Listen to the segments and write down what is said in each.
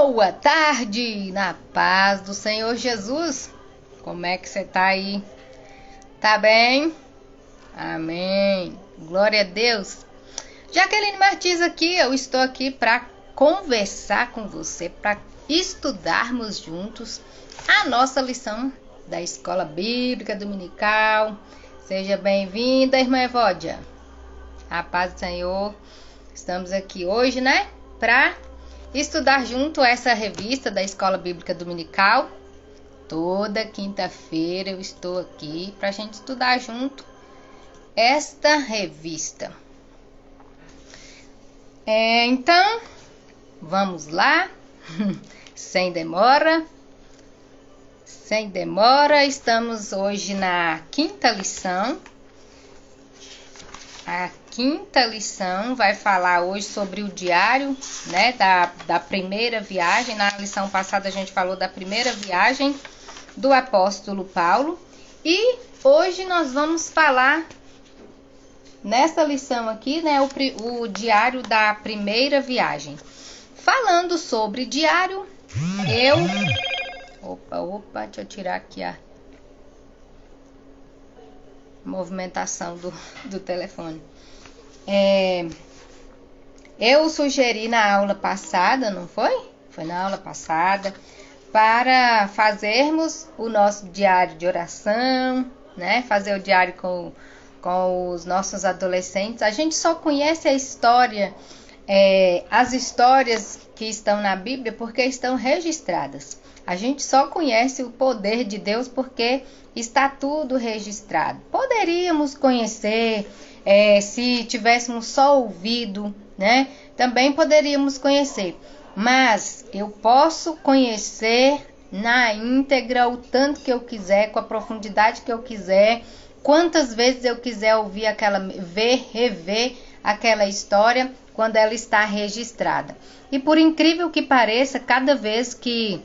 Boa tarde, na paz do Senhor Jesus. Como é que você tá aí? Tá bem? Amém. Glória a Deus. Jaqueline Martins aqui, eu estou aqui para conversar com você, para estudarmos juntos a nossa lição da Escola Bíblica Dominical. Seja bem-vinda, irmã Evódia. A paz do Senhor. Estamos aqui hoje, né, para estudar junto essa revista da Escola Bíblica Dominical. Toda quinta-feira eu estou aqui para a gente estudar junto esta revista. Então, vamos lá, sem demora, estamos hoje na quinta lição. A quinta lição vai falar hoje sobre o diário, né, da primeira viagem. Na lição passada a gente falou da primeira viagem do apóstolo Paulo. E hoje nós vamos falar, nessa lição aqui, né, o diário da primeira viagem. Falando sobre diário, Opa, deixa eu tirar aqui a movimentação do telefone. Eu sugeri na aula passada, não foi? Foi na aula passada, para fazermos o nosso diário de oração, né? Fazer o diário com os nossos adolescentes. A gente só conhece a história, as histórias que estão na Bíblia porque estão registradas. A gente só conhece o poder de Deus porque está tudo registrado. Poderíamos conhecer, se tivéssemos só ouvido, né? Também poderíamos conhecer. Mas eu posso conhecer na íntegra o tanto que eu quiser, com a profundidade que eu quiser, quantas vezes eu quiser ouvir rever aquela história quando ela está registrada. E por incrível que pareça, cada vez que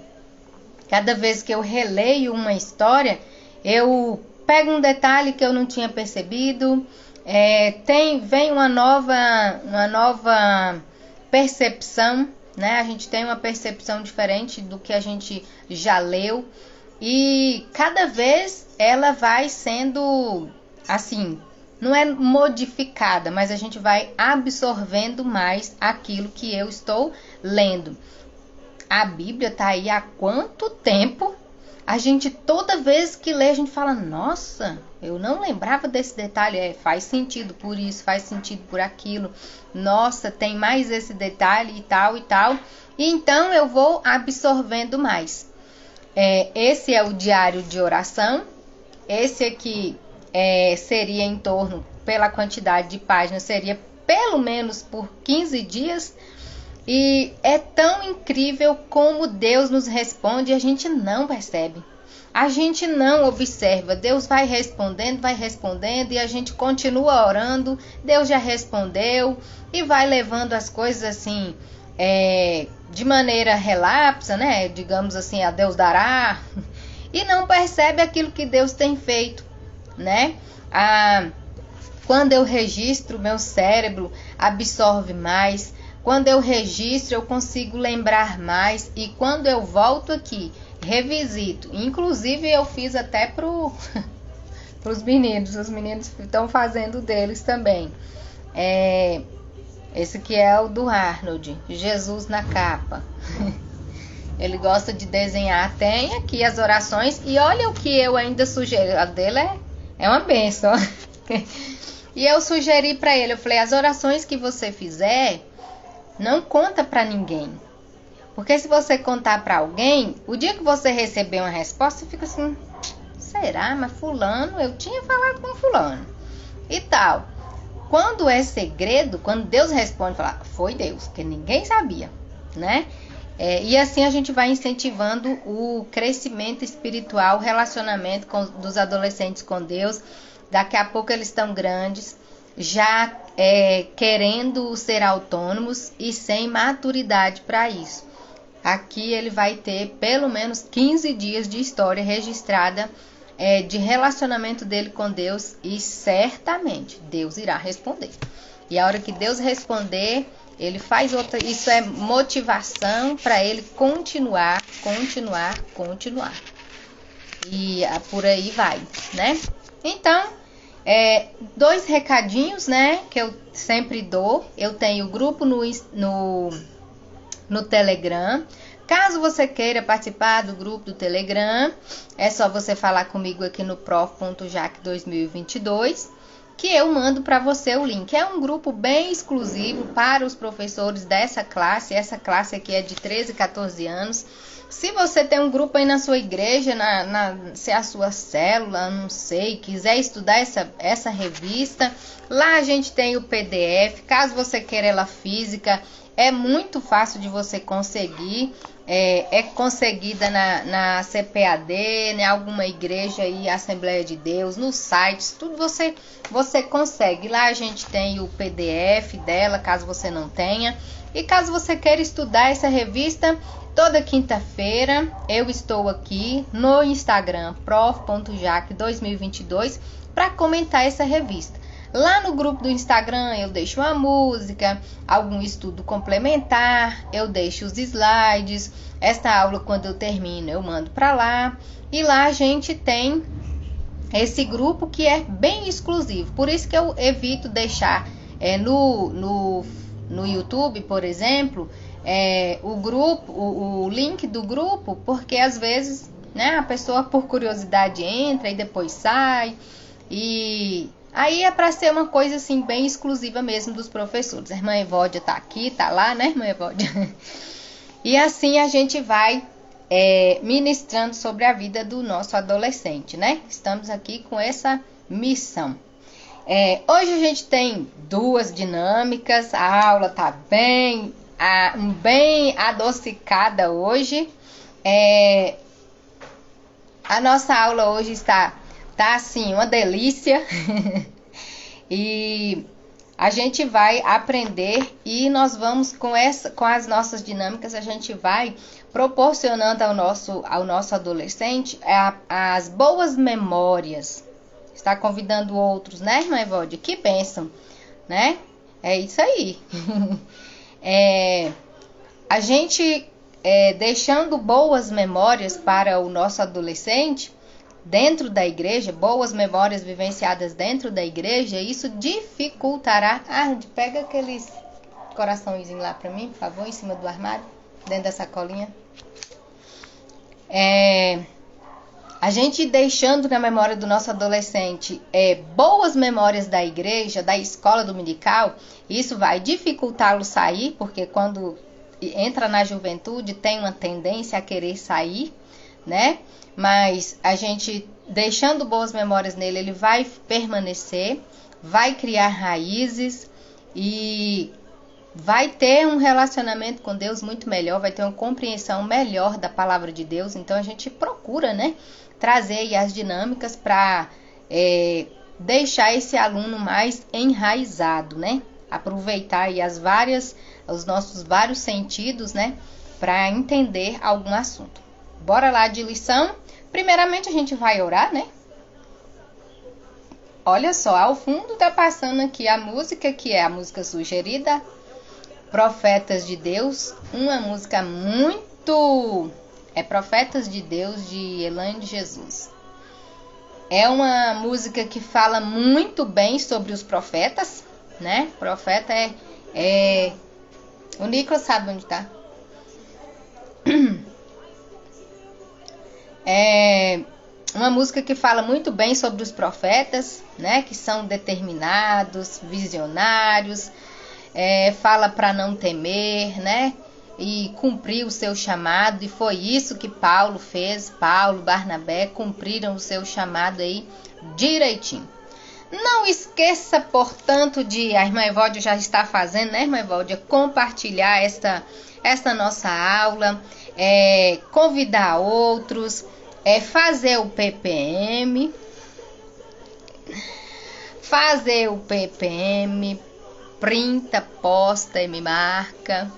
eu releio uma história, eu pego um detalhe que eu não tinha percebido, vem uma nova percepção, né? A gente tem uma percepção diferente do que a gente já leu, e cada vez ela vai sendo, assim, não é modificada, mas a gente vai absorvendo mais aquilo que eu estou lendo. A Bíblia está aí há quanto tempo? A gente, toda vez que lê, a gente fala, nossa, eu não lembrava desse detalhe. Faz sentido por isso, faz sentido por aquilo. Nossa, tem mais esse detalhe e tal e tal. E então eu vou absorvendo mais. Esse é o diário de oração. Esse aqui seria em torno, pela quantidade de páginas, seria pelo menos por 15 dias. E é tão incrível como Deus nos responde e a gente não percebe. A gente não observa. Deus vai respondendo e a gente continua orando. Deus já respondeu e vai levando as coisas assim, de maneira relapsa, né? Digamos assim, a Deus dará. E não percebe aquilo que Deus tem feito, né? Quando eu registro, meu cérebro absorve mais. Quando eu registro, eu consigo lembrar mais. E quando eu volto aqui, revisito. Inclusive, eu fiz até para os meninos. Os meninos estão fazendo deles também. Esse aqui é o do Arnold. Jesus na capa. Ele gosta de desenhar. Tem aqui as orações. E olha o que eu ainda sugeri. A dele é uma bênção. E eu sugeri para ele. Eu falei, as orações que você fizer, não conta para ninguém. Porque se você contar para alguém, o dia que você receber uma resposta, você fica assim, será? Mas fulano, eu tinha falado com fulano. E tal. Quando é segredo, quando Deus responde, fala, foi Deus, que ninguém sabia, né? E assim a gente vai incentivando o crescimento espiritual, o relacionamento dos adolescentes com Deus. Daqui a pouco eles estão grandes, já querendo ser autônomos e sem maturidade para isso. Aqui ele vai ter pelo menos 15 dias de história registrada, de relacionamento dele com Deus, e certamente Deus irá responder. E a hora que Deus responder, Ele faz outra, isso é motivação para ele continuar. E por aí vai, né? Então, 2 recadinhos, né, que eu sempre dou. Eu tenho grupo no Telegram. Caso você queira participar do grupo do Telegram, é só você falar comigo aqui no prof.jaque2022, que eu mando para você o link. É um grupo bem exclusivo para os professores dessa classe. Essa classe aqui é de 13 e 14 anos. Se você tem um grupo aí na sua igreja, se é a sua célula, não sei, quiser estudar essa revista, lá a gente tem o PDF. Caso você queira ela física, é muito fácil de você conseguir. É conseguida na CPAD, em alguma igreja aí, Assembleia de Deus, nos sites, tudo você consegue. Lá a gente tem o PDF dela, caso você não tenha. E caso você queira estudar essa revista, toda quinta-feira eu estou aqui no Instagram, prof.jaque2022, para comentar essa revista. Lá no grupo do Instagram eu deixo uma música, algum estudo complementar, eu deixo os slides. Esta aula, quando eu termino, eu mando para lá. E lá a gente tem esse grupo que é bem exclusivo. Por isso que eu evito deixar no YouTube, por exemplo, o link do grupo, porque às vezes, né, a pessoa por curiosidade entra e depois sai. E aí é para ser uma coisa assim bem exclusiva mesmo dos professores. A irmã Evódia tá aqui, tá lá, né, irmã Evódia? E assim a gente vai ministrando sobre a vida do nosso adolescente, né? Estamos aqui com essa missão. Hoje a gente tem 2 dinâmicas, a aula tá bem adocicada hoje. A nossa aula hoje está assim, uma delícia. E a gente vai aprender e nós vamos com as nossas dinâmicas, a gente vai proporcionando ao nosso adolescente as boas memórias. Está convidando outros, né, irmã Evódia? Que bênção, né? É isso aí. A gente deixando boas memórias para o nosso adolescente dentro da igreja, boas memórias vivenciadas dentro da igreja, isso dificultará. Pega aqueles coraçõezinhos lá para mim, por favor, em cima do armário, dentro da sacolinha. A gente deixando na memória do nosso adolescente boas memórias da igreja, da escola dominical, isso vai dificultá-lo sair, porque quando entra na juventude tem uma tendência a querer sair, né? Mas a gente deixando boas memórias nele, ele vai permanecer, vai criar raízes e vai ter um relacionamento com Deus muito melhor, vai ter uma compreensão melhor da palavra de Deus. Então a gente procura, né, trazer aí as dinâmicas para deixar esse aluno mais enraizado, né? Aproveitar aí os nossos vários sentidos, né, para entender algum assunto. Bora lá de lição. Primeiramente a gente vai orar, né? Olha só, ao fundo tá passando aqui a música, que é a música sugerida, Profetas de Deus, uma música muito... Profetas de Deus, de Elaine de Jesus. É uma música que fala muito bem sobre os profetas, né? Profeta o Nicolas sabe onde tá. Uma música que fala muito bem sobre os profetas, né? Que são determinados, visionários, fala para não temer, né? E cumprir o seu chamado, e foi isso que Paulo fez. Paulo, Barnabé cumpriram o seu chamado aí direitinho. Não esqueça, portanto, a irmã Evódia já está fazendo, né, irmã Evódia, compartilhar esta nossa aula, convidar outros, fazer o PPM, printa, posta e me marca.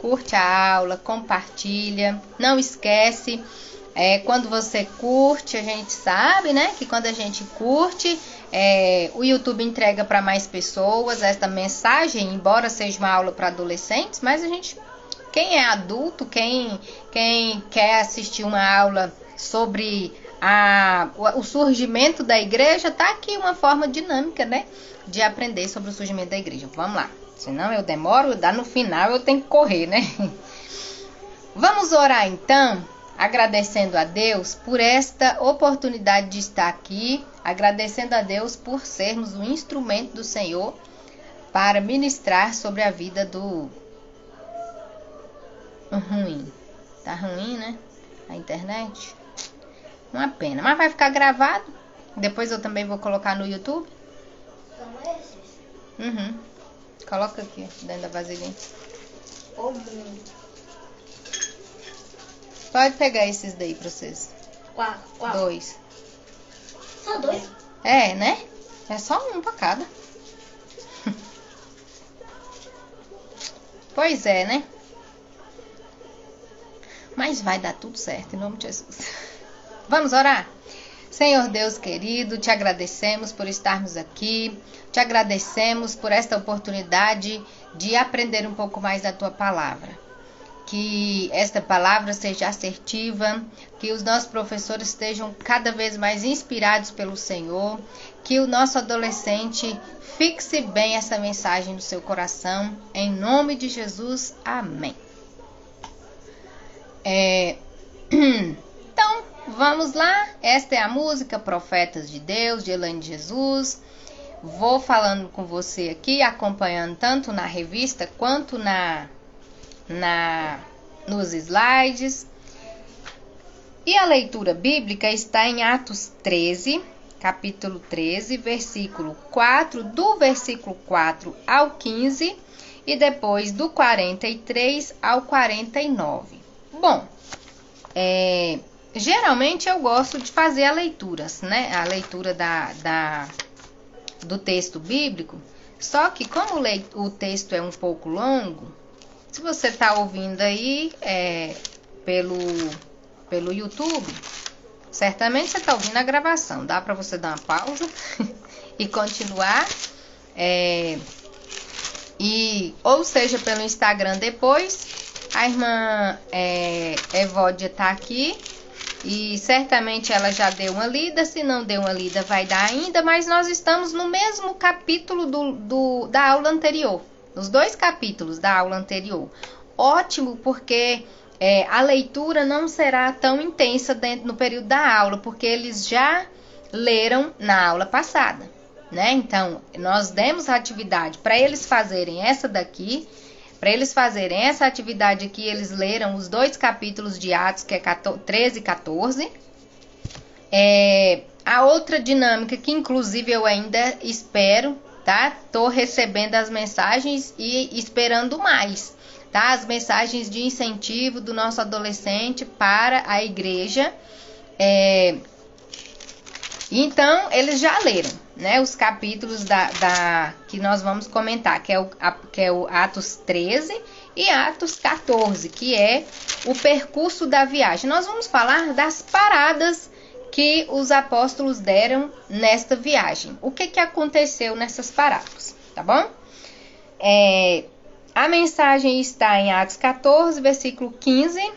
Curte a aula, compartilha. Não esquece Quando você curte, a gente sabe, né? Que quando a gente curte, o YouTube entrega para mais pessoas esta mensagem, embora seja uma aula para adolescentes, mas quem é adulto, quem quer assistir uma aula sobre o surgimento da igreja, tá aqui uma forma dinâmica, né? De aprender sobre o surgimento da igreja. Vamos lá. Senão eu demoro, no final eu tenho que correr, né? Vamos orar então, agradecendo a Deus por esta oportunidade de estar aqui, agradecendo a Deus por sermos um instrumento do Senhor para ministrar sobre a vida do ruim. Tá ruim, né? A internet. Uma pena, mas vai ficar gravado. Depois eu também vou colocar no YouTube. São esses? Coloca aqui dentro da vasilhinha. Pode pegar esses daí pra vocês. Qual? 2. Só 2? Né? É só um pra cada. Pois é, né? Mas vai dar tudo certo, em nome de Jesus. Vamos orar? Senhor Deus querido, te agradecemos por estarmos aqui. Te agradecemos por esta oportunidade de aprender um pouco mais da tua palavra. Que esta palavra seja assertiva, que os nossos professores estejam cada vez mais inspirados pelo Senhor, que o nosso adolescente fixe bem essa mensagem no seu coração, em nome de Jesus, amém. Então, vamos lá, esta é a música Profetas de Deus, de Elaine Jesus. Vou falando com você aqui, acompanhando tanto na revista quanto nos slides. E a leitura bíblica está em Atos 13, capítulo 13, versículo 4, do versículo 4 ao 15 e depois do 43 ao 49. Bom, geralmente eu gosto de fazer as leituras, né? A leitura do texto bíblico, só que como o texto é um pouco longo, se você está ouvindo aí pelo YouTube, certamente você está ouvindo a gravação. Dá para você dar uma pausa e continuar. Ou seja, pelo Instagram depois. A irmã Evódia está aqui. E certamente ela já deu uma lida. Se não deu uma lida, vai dar ainda. Mas nós estamos no mesmo capítulo da aula anterior. Os 2 capítulos da aula anterior. Ótimo, porque a leitura não será tão intensa no período da aula, porque eles já leram na aula passada, né? Então, nós demos a atividade para eles fazerem essa daqui. Para eles fazerem essa atividade aqui, eles leram os 2 capítulos de Atos, que é 13 e 14. A outra dinâmica, que inclusive eu ainda espero, tá? Tô recebendo as mensagens e esperando mais, tá? As mensagens de incentivo do nosso adolescente para a igreja. Então, eles já leram, né? Os capítulos que nós vamos comentar, que é o Atos 13 e Atos 14, que é o percurso da viagem. Nós vamos falar das paradas que os apóstolos deram nesta viagem. O que aconteceu nessas paradas, tá bom? A mensagem está em Atos 14, versículo 15.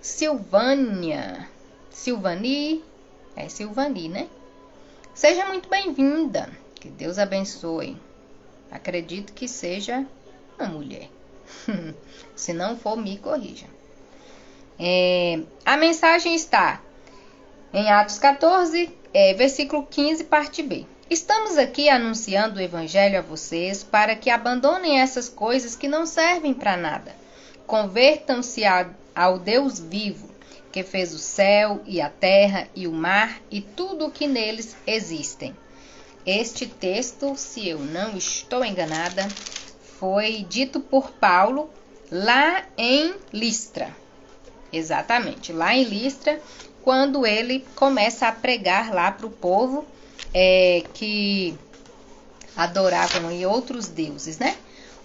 Silvani, né? Seja muito bem-vinda. Que Deus abençoe. Acredito que seja uma mulher. Se não for, me corrija. A mensagem está em Atos 14, versículo 15, parte B. Estamos aqui anunciando o evangelho a vocês para que abandonem essas coisas que não servem para nada. Convertam-se ao Deus vivo, que fez o céu e a terra e o mar e tudo o que neles existem. Este texto, se eu não estou enganada, foi dito por Paulo lá em Listra. Exatamente, lá em Listra, quando ele começa a pregar lá para o povo que adoravam em outros deuses, né?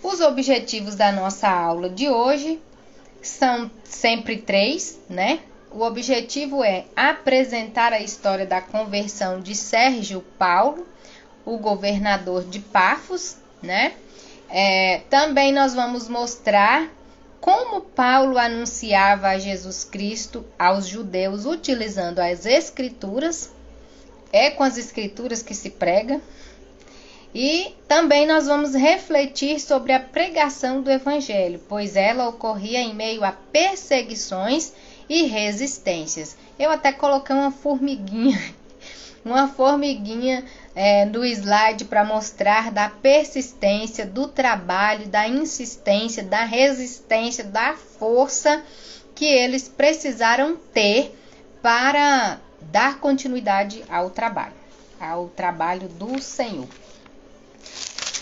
Os objetivos da nossa aula de hoje são sempre 3, né? o objetivo é apresentar a história da conversão de Sérgio Paulo, o governador de Pafos, né? Também nós vamos mostrar como Paulo anunciava a Jesus Cristo aos judeus utilizando as escrituras. É com as escrituras que se prega. E também nós vamos refletir sobre a pregação do evangelho, pois ela ocorria em meio a perseguições e resistências. Eu até coloquei uma formiguinha no slide para mostrar da persistência, do trabalho, da insistência, da resistência, da força que eles precisaram ter para dar continuidade ao trabalho do Senhor.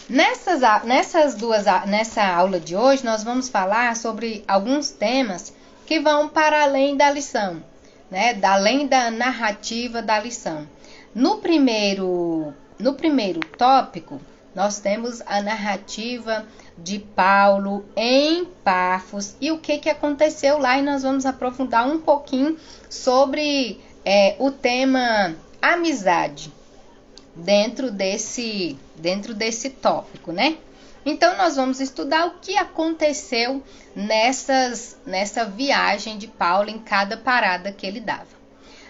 Nessa aula de hoje, nós vamos falar sobre alguns temas que vão para além da lição, né? Além da narrativa da lição. No primeiro tópico, nós temos a narrativa de Paulo em Pafos e o que aconteceu lá, e nós vamos aprofundar um pouquinho sobre o tema amizade dentro desse tópico, né? Então, nós vamos estudar o que aconteceu nessa viagem de Paulo em cada parada que ele dava.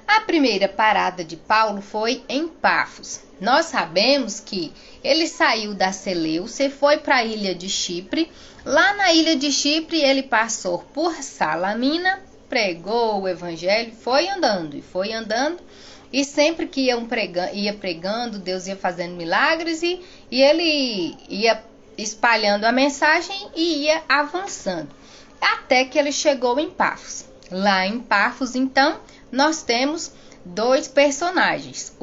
A primeira parada de Paulo foi em Pafos. Nós sabemos que ele saiu da Seleucia, foi para a ilha de Chipre. Lá na ilha de Chipre, ele passou por Salamina, pregou o evangelho, foi andando. E sempre que ia pregando, Deus ia fazendo milagres e ele ia espalhando a mensagem e ia avançando. Até que ele chegou em Pafos. Lá em Pafos, então, nós temos dois personagens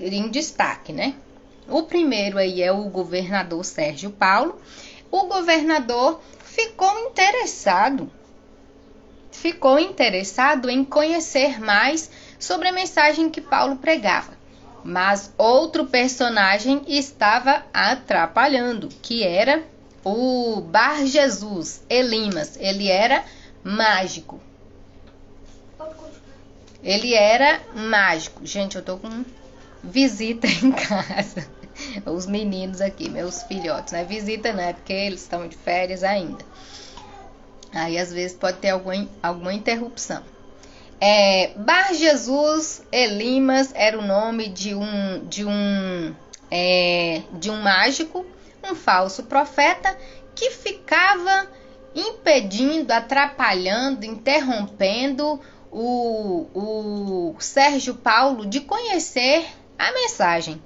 em destaque, né? O primeiro aí é o governador Sérgio Paulo. O governador ficou interessado em conhecer mais sobre a mensagem que Paulo pregava. Mas outro personagem estava atrapalhando, que era o Bar Jesus, Elimas. Ele era mágico. Gente, eu tô com visita em casa. Os meninos aqui, meus filhotes, né? Visita não é porque eles estão de férias ainda. Aí às vezes pode ter alguma interrupção. Bar Jesus, Elimas, era o nome de um mágico, um falso profeta que ficava impedindo, atrapalhando, interrompendo o Sérgio Paulo de conhecer a mensagem.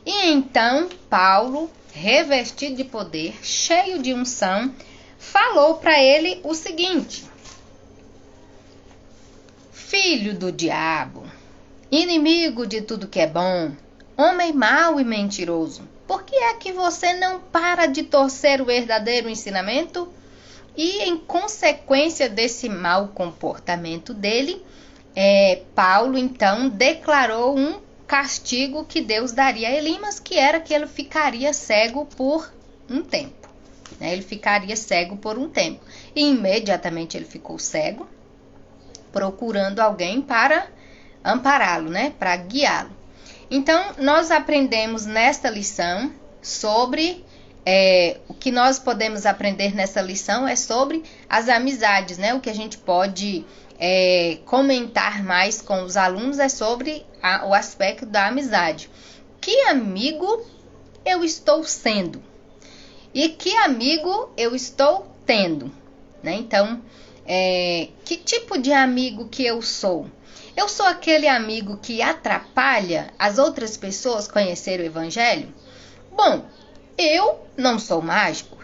E então Paulo, revestido de poder, cheio de unção, falou para ele o seguinte: filho do diabo, inimigo de tudo que é bom, homem mau e mentiroso, por que é que você não para de torcer o verdadeiro ensinamento? E em consequência desse mau comportamento dele, Paulo então declarou um castigo que Deus daria a Elimas, que era que ele ficaria cego por um tempo. Ele ficaria cego por um tempo. E imediatamente ele ficou cego, procurando alguém para ampará-lo, né? Para guiá-lo. Então, nós aprendemos nesta lição sobre... o que nós podemos aprender nessa lição é sobre as amizades, né? O que a gente pode comentar mais com os alunos é sobre o aspecto da amizade. Que amigo eu estou sendo? E que amigo eu estou tendo? Né? Então, que tipo de amigo que eu sou? Eu sou aquele amigo que atrapalha as outras pessoas conhecer o evangelho? Bom, eu não sou mágico,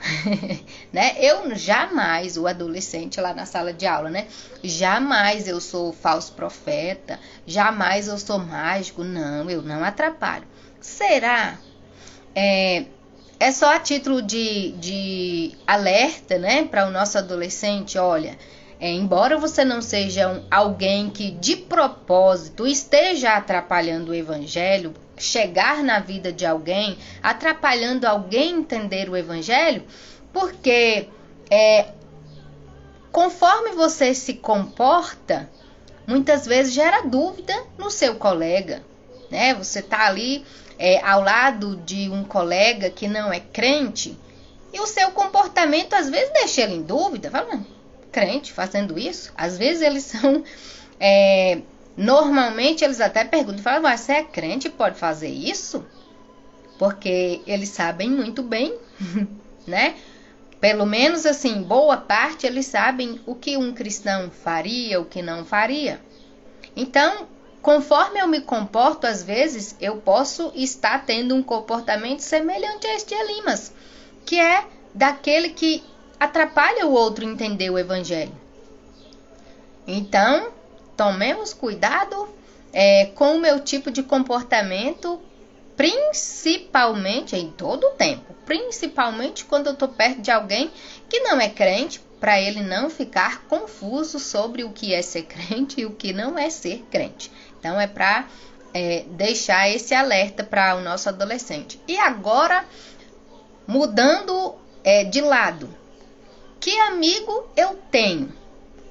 né? Eu jamais, o adolescente lá na sala de aula, né? Jamais eu sou falso profeta, jamais eu sou mágico, não, eu não atrapalho. Será? É só a título de alerta, né? Para o nosso adolescente, olha... embora você não seja alguém que de propósito esteja atrapalhando o evangelho, chegar na vida de alguém, atrapalhando alguém entender o evangelho, porque conforme você se comporta, muitas vezes gera dúvida no seu colega, né? Você tá ali ao lado de um colega que não é crente e o seu comportamento às vezes deixa ele em dúvida. Fala, crente fazendo isso? Às vezes eles são... normalmente eles até perguntam, falam, mas você é crente e pode fazer isso? Porque eles sabem muito bem, né? Pelo menos assim, boa parte eles sabem o que um cristão faria, o que não faria. Então, conforme eu me comporto, às vezes, eu posso estar tendo um comportamento semelhante a este de Elimas, que é daquele que atrapalha o outro entender o evangelho. Então, tomemos cuidado com o meu tipo de comportamento, principalmente em todo o tempo, principalmente quando eu estou perto de alguém que não é crente, para ele não ficar confuso sobre o que é ser crente e o que não é ser crente. Então é para deixar esse alerta para o nosso adolescente. E agora, mudando de lado, que amigo eu tenho?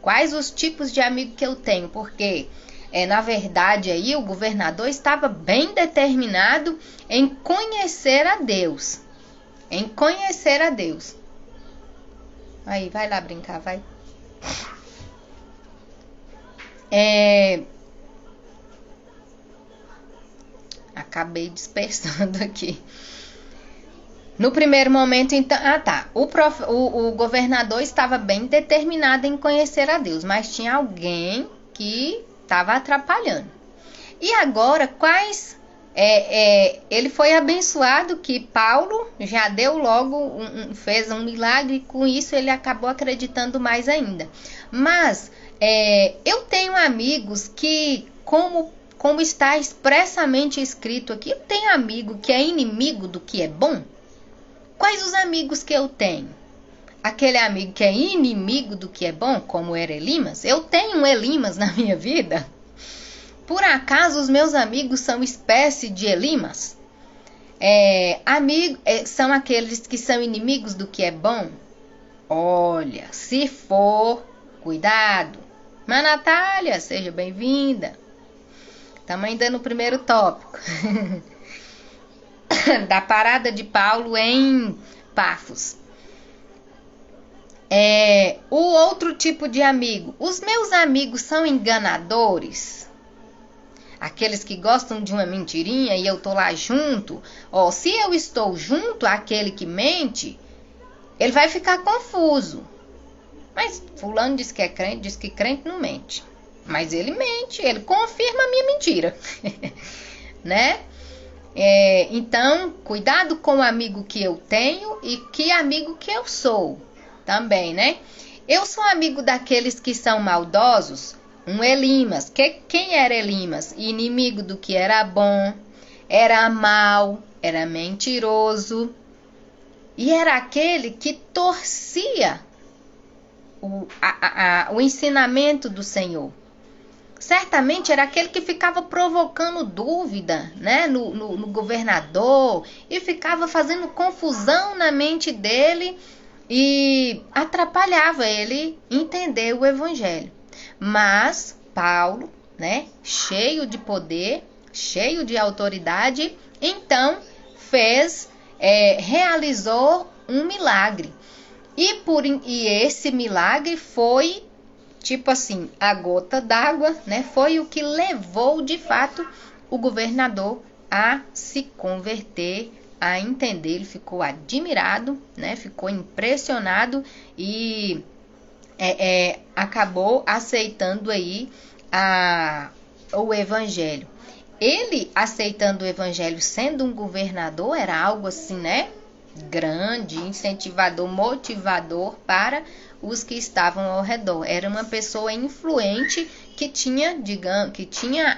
Quais os tipos de amigo que eu tenho? Porque, na verdade, aí o governador estava bem determinado em conhecer a Deus. Em conhecer a Deus. Aí, vai lá brincar, vai. Acabei dispersando aqui. No primeiro momento, então... O governador estava bem determinado em conhecer a Deus, mas tinha alguém que estava atrapalhando. E agora, ele foi abençoado que Paulo já deu logo, fez um milagre, e com isso ele acabou acreditando mais ainda. Mas eu tenho amigos que, como está expressamente escrito aqui, eu tenho amigo que é inimigo do que é bom. Quais os amigos que eu tenho? Aquele amigo que é inimigo do que é bom, como era Elimas. Eu tenho um Elimas na minha vida. Por acaso os meus amigos são espécie de Elimas? São aqueles que são inimigos do que é bom? Olha, se for, cuidado. Mas Natália, seja bem-vinda. Estamos ainda no primeiro tópico. Da parada de Paulo em Pafos. O outro tipo de amigo. Os meus amigos são enganadores. Aqueles que gostam de uma mentirinha e eu tô lá junto. Se eu estou junto àquele que mente, ele vai ficar confuso. Mas fulano diz que é crente, diz que crente não mente. Mas ele mente, ele confirma a minha mentira. Né? Então, cuidado com o amigo que eu tenho e que amigo que eu sou também, né? Eu sou amigo daqueles que são maldosos, um Elimas. Quem era Elimas? Inimigo do que era bom, era mau, era mentiroso e era aquele que torcia o ensinamento do Senhor. Certamente era aquele que ficava provocando dúvida, né, no governador e ficava fazendo confusão na mente dele e atrapalhava ele entender o evangelho. Mas Paulo, né, cheio de poder, cheio de autoridade, então realizou um milagre. E esse milagre foi tipo assim, a gota d'água, né? Foi o que levou, de fato, o governador a se converter, a entender. Ele ficou admirado, né? Ficou impressionado e acabou aceitando aí o evangelho. Ele aceitando o evangelho sendo um governador era algo assim, né? Grande, incentivador, motivador para os que estavam ao redor. Era uma pessoa influente que tinha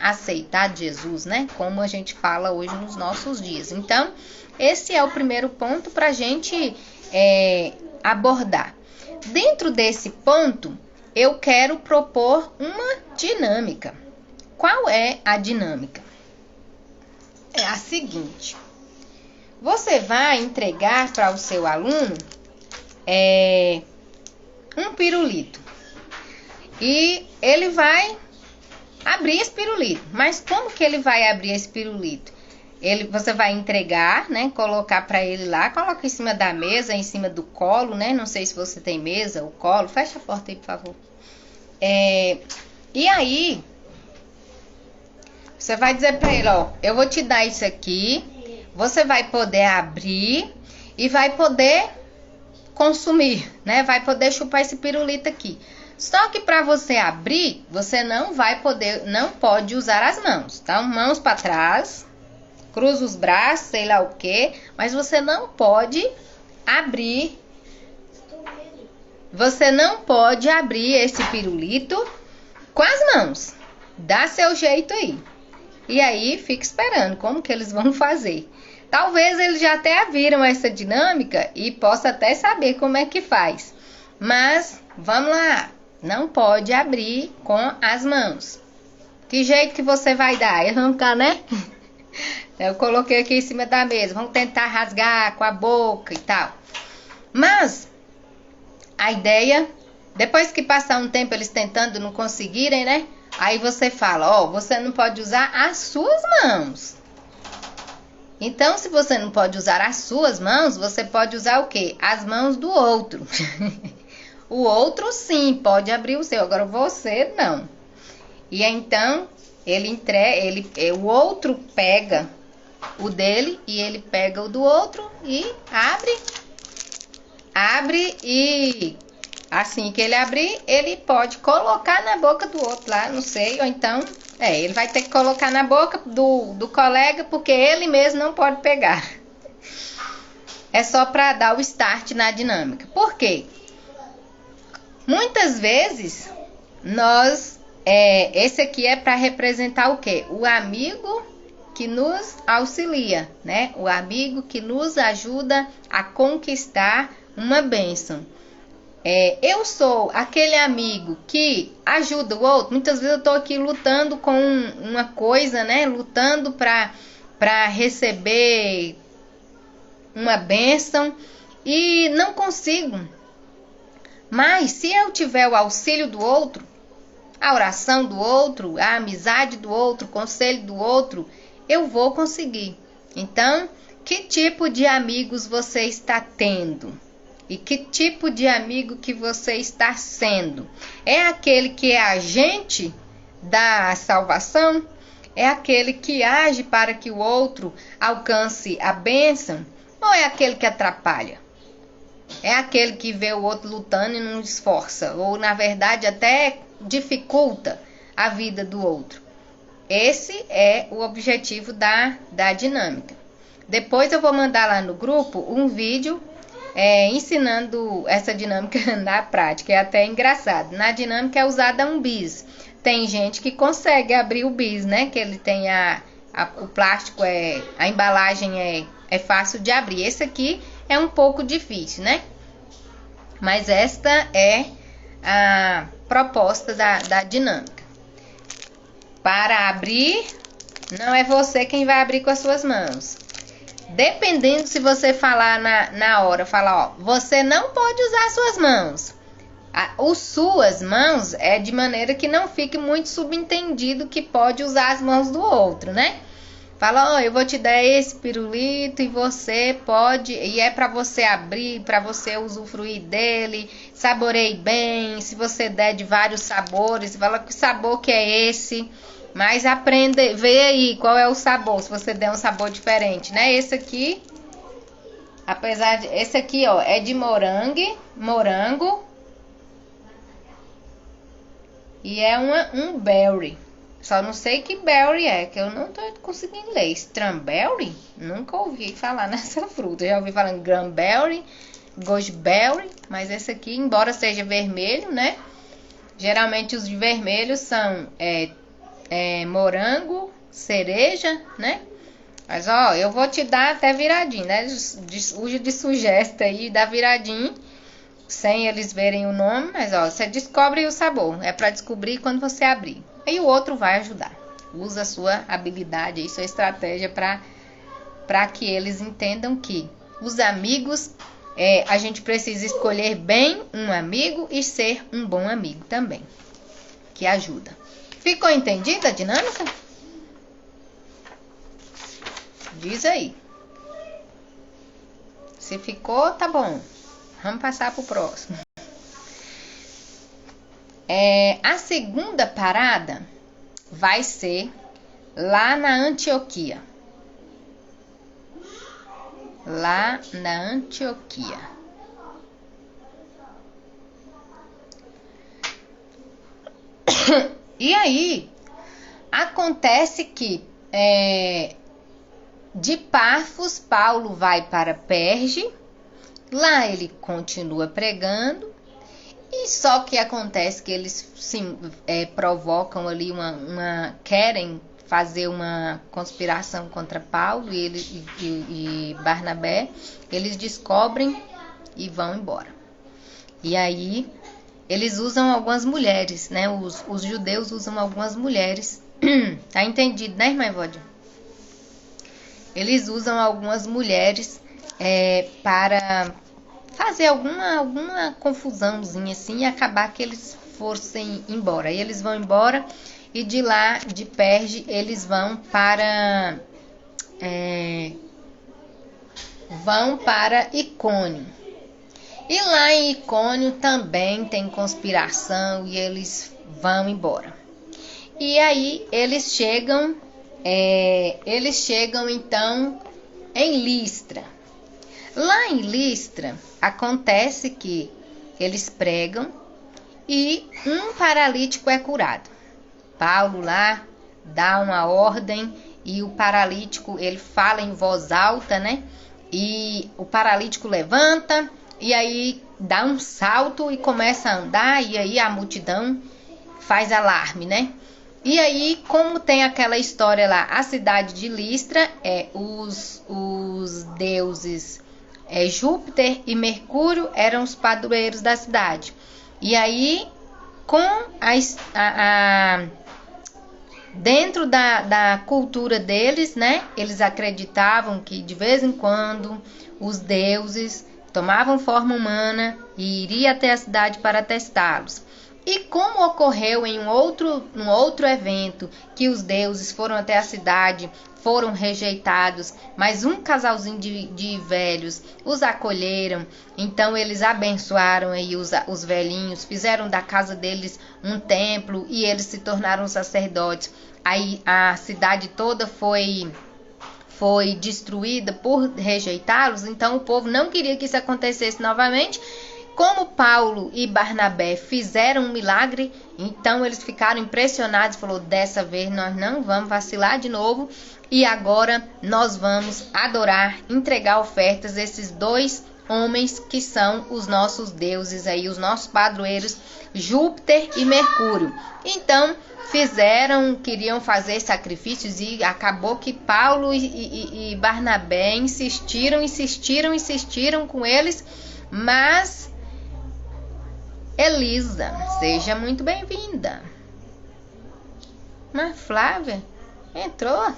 aceitado Jesus, né? Como a gente fala hoje nos nossos dias. Então, esse é o primeiro ponto para a gente abordar. Dentro desse ponto, eu quero propor uma dinâmica. Qual é a dinâmica? É a seguinte. Você vai entregar para o seu aluno um pirulito. E ele vai abrir esse pirulito. Mas como que ele vai abrir esse pirulito? Você vai entregar, né? Colocar para ele lá, coloca em cima da mesa, em cima do colo, né? Não sei se você tem mesa ou colo. Fecha a porta aí, por favor. E aí, você vai dizer para ele, ó, eu vou te dar isso aqui, você vai poder abrir e vai poder consumir, né? Vai poder chupar esse pirulito aqui. Só que para você abrir, você não pode usar as mãos, tá? Mãos para trás, cruza os braços, sei lá o que, mas você não pode abrir. Você não pode abrir esse pirulito com as mãos. Dá seu jeito aí. E aí, fica esperando como que eles vão fazer. Talvez eles já até viram essa dinâmica e possa até saber como é que faz. Mas, vamos lá. Não pode abrir com as mãos. Que jeito que você vai dar? Eles vão ficar, né? Eu coloquei aqui em cima da mesa. Vão tentar rasgar com a boca e tal. Mas, a ideia, depois que passar um tempo eles tentando não conseguirem, né? Aí você fala, ó, você não pode usar as suas mãos. Então, se você não pode usar as suas mãos, você pode usar o quê? As mãos do outro. O outro sim, pode abrir o seu, agora você não. E então, o outro pega o dele e ele pega o do outro e abre e assim que ele abrir, ele pode colocar na boca do outro lá, não sei, ou então, ele vai ter que colocar na boca do colega, porque ele mesmo não pode pegar. É só para dar o start na dinâmica. Por quê? Muitas vezes, esse aqui é para representar o quê? O amigo que nos auxilia, né? O amigo que nos ajuda a conquistar uma bênção. Eu sou aquele amigo que ajuda o outro. Muitas vezes eu estou aqui lutando com uma coisa, né? Lutando para receber uma bênção e não consigo. Mas se eu tiver o auxílio do outro, a oração do outro, a amizade do outro, o conselho do outro, eu vou conseguir. Então, que tipo de amigos você está tendo? E que tipo de amigo que você está sendo? É aquele que é agente da salvação? É aquele que age para que o outro alcance a bênção? Ou é aquele que atrapalha? É aquele que vê o outro lutando e não esforça? Ou, na verdade, até dificulta a vida do outro? Esse é o objetivo da dinâmica. Depois eu vou mandar lá no grupo um vídeo ensinando essa dinâmica na prática. É até engraçado. Na dinâmica é usada um bis. Tem gente que consegue abrir o bis, né? Que ele tem o plástico, a embalagem é fácil de abrir. Esse aqui é um pouco difícil, né? Mas esta é a proposta da dinâmica. Para abrir, não é você quem vai abrir com as suas mãos. Dependendo se você falar na hora, falar, ó, você não pode usar as suas mãos. As suas mãos é de maneira que não fique muito subentendido que pode usar as mãos do outro, né? Fala, ó, eu vou te dar esse pirulito e você pode, e é para você abrir, para você usufruir dele, saboreie bem, se você der de vários sabores, fala que sabor que é esse, mas aprenda, vê aí qual é o sabor, se você der um sabor diferente, né? Esse aqui, esse aqui, ó, é de morango, e é um berry. Só não sei que berry é, que eu não tô conseguindo ler. Strawberry? Nunca ouvi falar nessa fruta. Já ouvi falando cranberry, gooseberry, mas esse aqui, embora seja vermelho, né? Geralmente os vermelhos são morango, cereja, né? Mas, ó, eu vou te dar até viradinho, né? Uso de sugesta aí, dá viradinho, sem eles verem o nome. Mas, ó, você descobre o sabor. É para descobrir quando você abrir. Aí o outro vai ajudar. Usa a sua habilidade e sua estratégia para que eles entendam que os amigos, a gente precisa escolher bem um amigo e ser um bom amigo também, que ajuda. Ficou entendida a dinâmica? Diz aí. Se ficou, tá bom. Vamos passar pro próximo. A segunda parada vai ser lá na Antioquia. Lá na Antioquia. E aí, acontece que de Pafos, Paulo vai para Perge. Lá ele continua pregando. E só que acontece que eles provocam ali querem fazer uma conspiração contra Paulo e Barnabé. Eles descobrem e vão embora. E aí eles usam algumas mulheres, né? Os judeus usam algumas mulheres. Tá entendido, né, irmã Evódia? Eles usam algumas mulheres para fazer alguma confusãozinha assim e acabar que eles fossem embora. E eles vão embora e de lá, de Perge, eles vão para Icônio. E lá em Icônio também tem conspiração e eles vão embora. E aí eles chegam então em Listra. Lá em Listra acontece que eles pregam e um paralítico é curado. Paulo lá dá uma ordem e o paralítico, ele fala em voz alta, né? E o paralítico levanta e aí dá um salto e começa a andar e aí a multidão faz alarme, né? E aí, como tem aquela história lá, a cidade de Listra, os deuses Júpiter e Mercúrio eram os padroeiros da cidade. E aí, dentro da cultura deles, né, eles acreditavam que de vez em quando os deuses tomavam forma humana e iriam até a cidade para testá-los. E como ocorreu em um outro evento que os deuses foram até a cidade, foram rejeitados, mas um casalzinho de velhos os acolheram, então eles abençoaram aí os velhinhos, fizeram da casa deles um templo e eles se tornaram sacerdotes. Aí a cidade toda foi destruída por rejeitá-los, então o povo não queria que isso acontecesse novamente. Como Paulo e Barnabé fizeram um milagre, então eles ficaram impressionados e falaram, dessa vez nós não vamos vacilar de novo e agora nós vamos adorar, entregar ofertas a esses dois homens que são os nossos deuses aí, os nossos padroeiros, Júpiter e Mercúrio. Então queriam fazer sacrifícios e acabou que Paulo e Barnabé insistiram com eles, mas Elisa, seja muito bem-vinda. Mas Flávia entrou.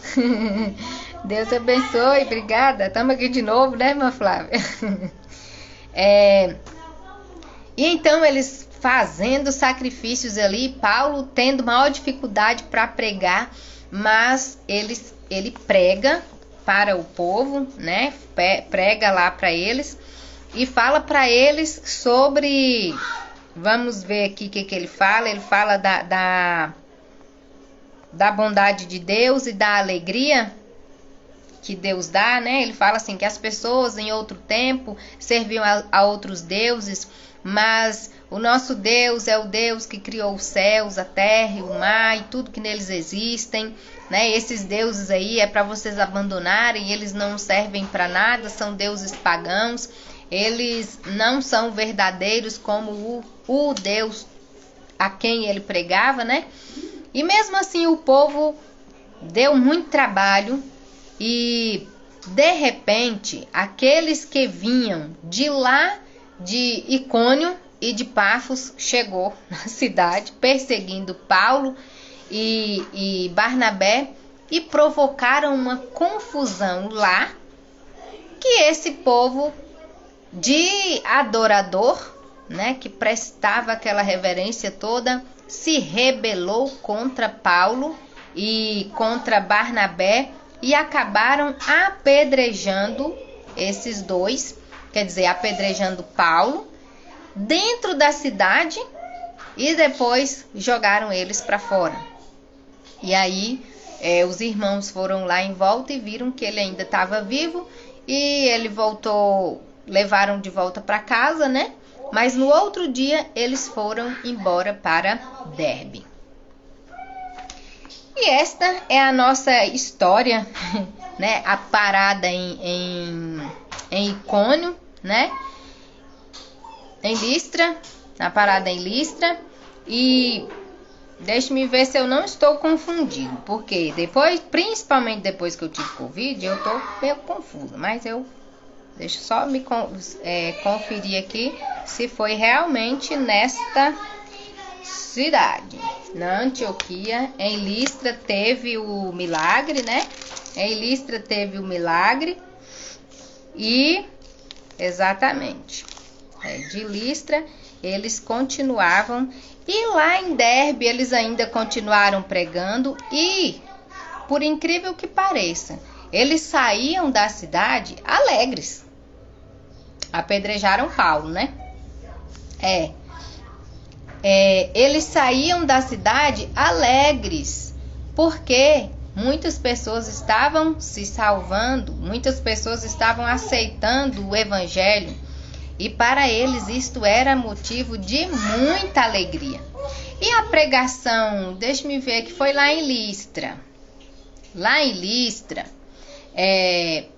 Deus abençoe, obrigada. Estamos aqui de novo, né, irmã Flávia? E então eles fazendo sacrifícios ali, Paulo tendo maior dificuldade para pregar, mas ele prega para o povo, né? Prega lá para eles e fala para eles sobre. Vamos ver aqui o que ele fala. Ele fala da bondade de Deus e da alegria que Deus dá, né? Ele fala assim que as pessoas em outro tempo serviam a outros deuses, mas o nosso Deus é o Deus que criou os céus, a terra e o mar e tudo que neles existem, né? Esses deuses aí é para vocês abandonarem, eles não servem para nada, são deuses pagãos. Eles não são verdadeiros como o Deus a quem ele pregava, né? E mesmo assim o povo deu muito trabalho e de repente aqueles que vinham de lá de Icônio e de Pafos chegou na cidade perseguindo Paulo e Barnabé e provocaram uma confusão lá que esse povo de adorador, né, que prestava aquela reverência toda, se rebelou contra Paulo e contra Barnabé e acabaram apedrejando esses dois, quer dizer, apedrejando Paulo dentro da cidade e depois jogaram eles para fora. E aí os irmãos foram lá em volta e viram que ele ainda estava vivo e ele voltou, levaram de volta para casa, né? Mas no outro dia eles foram embora para Derbe. E esta é a nossa história, né? A parada em Icônio, né? Em Listra, a parada em Listra. E deixe-me ver se eu não estou confundindo, porque depois, principalmente depois que eu tive Covid, eu estou meio confusa, mas deixa eu só me conferir aqui se foi realmente nesta cidade. Na Antioquia, em Listra teve o milagre, né? Em Listra teve o milagre e exatamente de Listra eles continuavam e lá em Derbe eles ainda continuaram pregando e, por incrível que pareça, eles saíam da cidade alegres. Apedrejaram Paulo, né? Eles saíam da cidade alegres, porque muitas pessoas estavam se salvando, muitas pessoas estavam aceitando o evangelho, e para eles isto era motivo de muita alegria. E a pregação, deixe-me ver, que foi lá em Listra. Lá em Listra,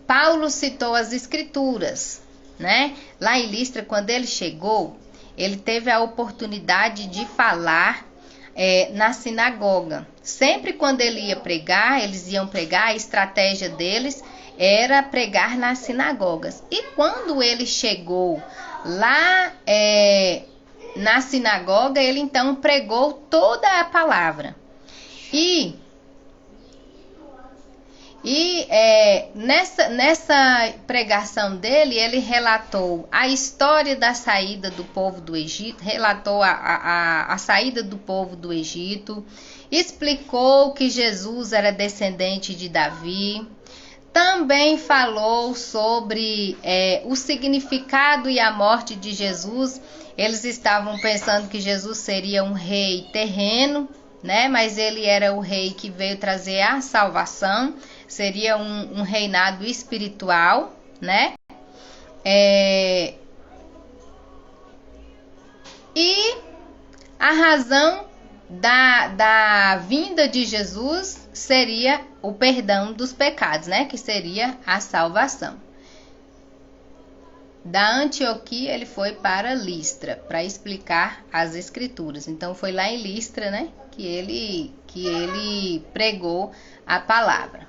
Paulo citou as escrituras, né? Lá em Listra, quando ele chegou, ele teve a oportunidade de falar na sinagoga. Sempre quando ele ia pregar, eles iam pregar, a estratégia deles era pregar nas sinagogas. E quando ele chegou lá na sinagoga, ele então pregou toda a palavra. E nessa pregação dele, ele relatou a história da saída do povo do Egito, relatou a saída do povo do Egito, explicou que Jesus era descendente de Davi, também falou sobre o significado e a morte de Jesus. Eles estavam pensando que Jesus seria um rei terreno, né? Mas ele era o rei que veio trazer a salvação. Seria um reinado espiritual, né? E a razão da vinda de Jesus seria o perdão dos pecados, né? Que seria a salvação. Da Antioquia ele foi para Listra para explicar as escrituras. Então foi lá em Listra, né? Que ele pregou a palavra.